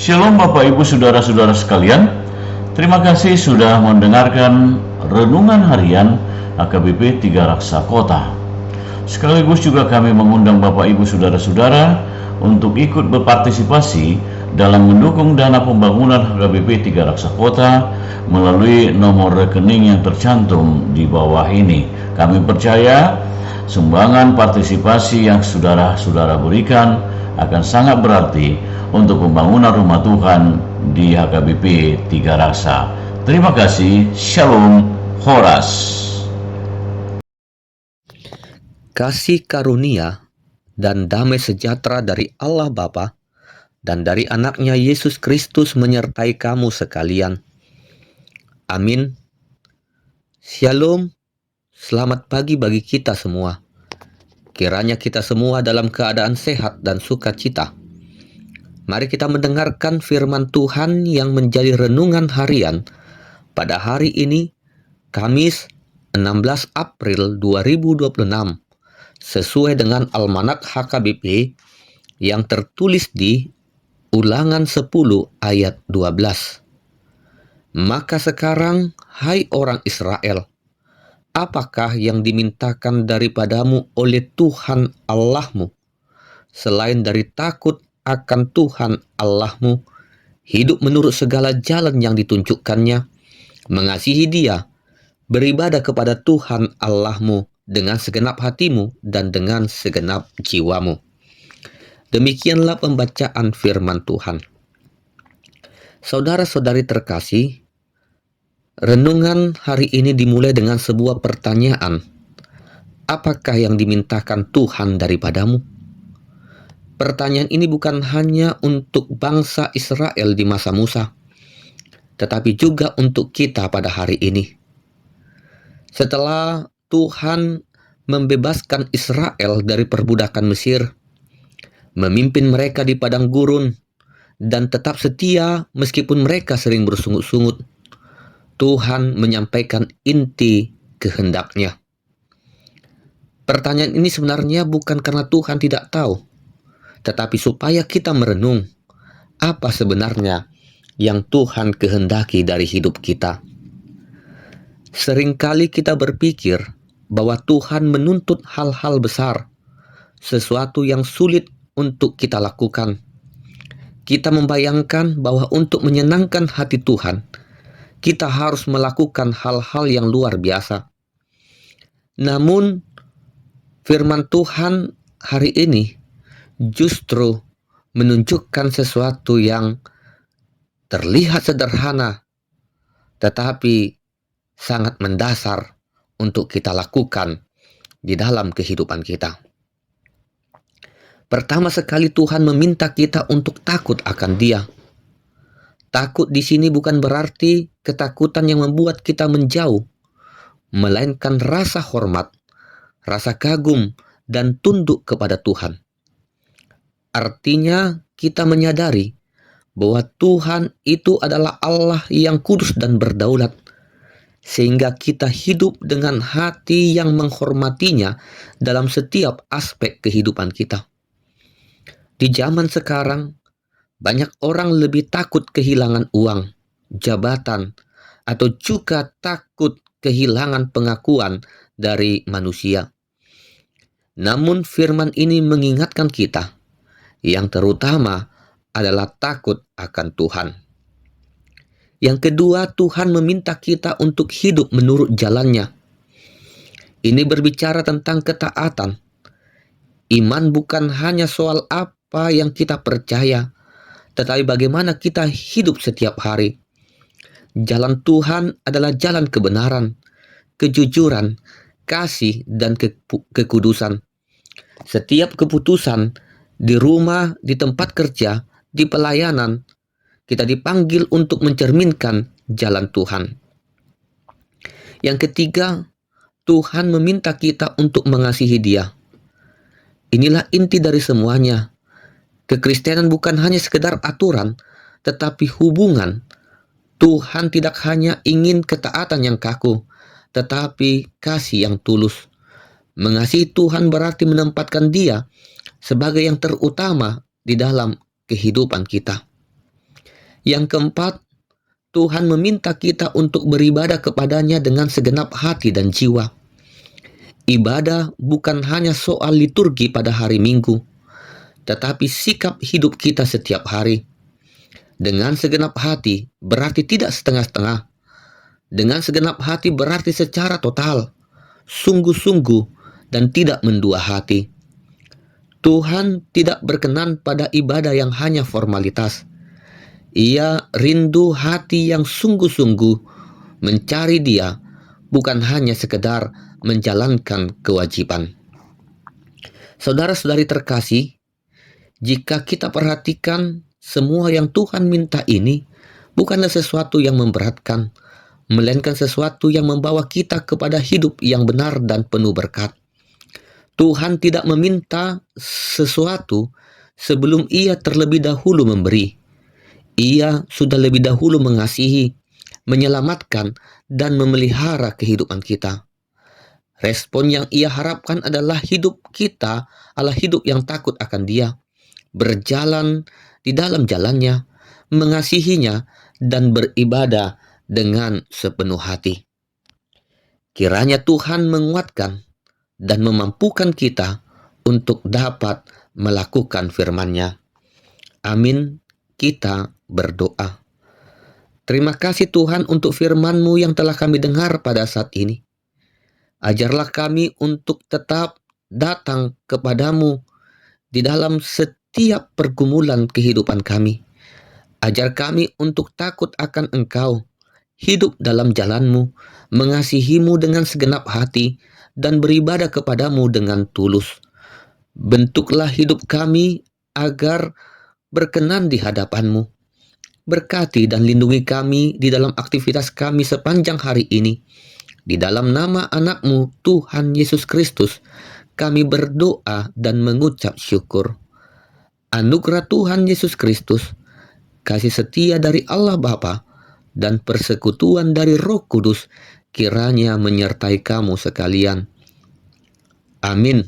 Shalom Bapak Ibu Saudara-saudara sekalian. Terima kasih sudah mendengarkan Renungan Harian HKBP 3 Raksa Kota. Sekaligus juga kami mengundang Bapak Ibu Saudara-saudara untuk ikut berpartisipasi dalam mendukung dana pembangunan HKBP 3 Raksa Kota melalui nomor rekening yang tercantum di bawah ini. Kami percaya sumbangan partisipasi yang saudara-saudara berikan akan sangat berarti untuk pembangunan rumah Tuhan di HKBP 3 Raksa. Terima kasih. Shalom. Horas. Kasih karunia dan damai sejahtera dari Allah Bapa dan dari anaknya Yesus Kristus menyertai kamu sekalian. Amin. Shalom. Selamat pagi bagi kita semua. Kiranya kita semua dalam keadaan sehat dan sukacita. Mari kita mendengarkan firman Tuhan yang menjadi renungan harian pada hari ini, Kamis 16 April 2026, sesuai dengan Almanak HKBP yang tertulis di Ulangan 10 ayat 12. Maka sekarang, hai orang Israel, apakah yang dimintakan daripadamu oleh Tuhan Allahmu, selain dari takut akan Tuhan Allahmu, hidup menurut segala jalan yang ditunjukkannya, mengasihi Dia, beribadah kepada Tuhan Allahmu dengan segenap hatimu dan dengan segenap jiwamu. Demikianlah pembacaan firman Tuhan. Saudara-saudari terkasih, renungan hari ini dimulai dengan sebuah pertanyaan. Apakah yang dimintakan Tuhan daripadamu? Pertanyaan ini bukan hanya untuk bangsa Israel di masa Musa, tetapi juga untuk kita pada hari ini. Setelah Tuhan membebaskan Israel dari perbudakan Mesir, memimpin mereka di padang gurun, dan tetap setia meskipun mereka sering bersungut-sungut, Tuhan menyampaikan inti kehendaknya. Pertanyaan ini sebenarnya bukan karena Tuhan tidak tahu, tetapi supaya kita merenung apa sebenarnya yang Tuhan kehendaki dari hidup kita. Seringkali kita berpikir bahwa Tuhan menuntut hal-hal besar, sesuatu yang sulit untuk kita lakukan. Kita membayangkan bahwa untuk menyenangkan hati Tuhan, kita harus melakukan hal-hal yang luar biasa. Namun, firman Tuhan hari ini justru menunjukkan sesuatu yang terlihat sederhana, tetapi sangat mendasar untuk kita lakukan di dalam kehidupan kita. Pertama sekali Tuhan meminta kita untuk takut akan Dia. Takut di sini bukan berarti ketakutan yang membuat kita menjauh, melainkan rasa hormat, rasa kagum, dan tunduk kepada Tuhan. Artinya kita menyadari bahwa Tuhan itu adalah Allah yang kudus dan berdaulat, sehingga kita hidup dengan hati yang menghormatinya dalam setiap aspek kehidupan kita. Di zaman sekarang, banyak orang lebih takut kehilangan uang, jabatan, atau juga takut kehilangan pengakuan dari manusia. Namun firman ini mengingatkan kita, yang terutama adalah takut akan Tuhan. Yang kedua, Tuhan meminta kita untuk hidup menurut jalannya. Ini berbicara tentang ketaatan. Iman bukan hanya soal apa yang kita percaya, tetapi bagaimana kita hidup setiap hari. Jalan Tuhan adalah jalan kebenaran, kejujuran, kasih, dan kekudusan. Setiap keputusan di rumah, di tempat kerja, di pelayanan, kita dipanggil untuk mencerminkan jalan Tuhan. Yang ketiga, Tuhan meminta kita untuk mengasihi Dia. Inilah inti dari semuanya. Kekristenan bukan hanya sekedar aturan, tetapi hubungan. Tuhan tidak hanya ingin ketaatan yang kaku, tetapi kasih yang tulus. Mengasihi Tuhan berarti menempatkan Dia sebagai yang terutama di dalam kehidupan kita. Yang keempat, Tuhan meminta kita untuk beribadah kepadanya dengan segenap hati dan jiwa. Ibadah bukan hanya soal liturgi pada hari Minggu, tetapi sikap hidup kita setiap hari. Dengan segenap hati berarti tidak setengah-setengah. Dengan segenap hati berarti secara total, sungguh-sungguh, dan tidak mendua hati. Tuhan tidak berkenan pada ibadah yang hanya formalitas. Ia rindu hati yang sungguh-sungguh mencari Dia, bukan hanya sekedar menjalankan kewajiban. Saudara-saudari terkasih, jika kita perhatikan semua yang Tuhan minta ini bukanlah sesuatu yang memberatkan, melainkan sesuatu yang membawa kita kepada hidup yang benar dan penuh berkat. Tuhan tidak meminta sesuatu sebelum Ia terlebih dahulu memberi. Ia sudah lebih dahulu mengasihi, menyelamatkan, dan memelihara kehidupan kita. Respon yang Ia harapkan adalah hidup kita adalah hidup yang takut akan Dia, berjalan di dalam jalannya, mengasihinya, dan beribadah dengan sepenuh hati. Kiranya Tuhan menguatkan dan memampukan kita untuk dapat melakukan firman-Nya. Amin. Kita berdoa. Terima kasih Tuhan untuk firman-Mu yang telah kami dengar pada saat ini. Ajarlah kami untuk tetap datang kepadamu di dalam setiap pergumulan kehidupan kami. Ajar kami untuk takut akan Engkau, hidup dalam jalan-Mu, mengasihi-Mu dengan segenap hati, dan beribadah kepadamu dengan tulus. Bentuklah hidup kami agar berkenan di hadapan-Mu. Berkati dan lindungi kami di dalam aktivitas kami sepanjang hari ini. Di dalam nama anak-Mu, Tuhan Yesus Kristus, kami berdoa dan mengucap syukur. Anugerah Tuhan Yesus Kristus, kasih setia dari Allah Bapa, dan persekutuan dari Roh Kudus kiranya menyertai kamu sekalian. Amin.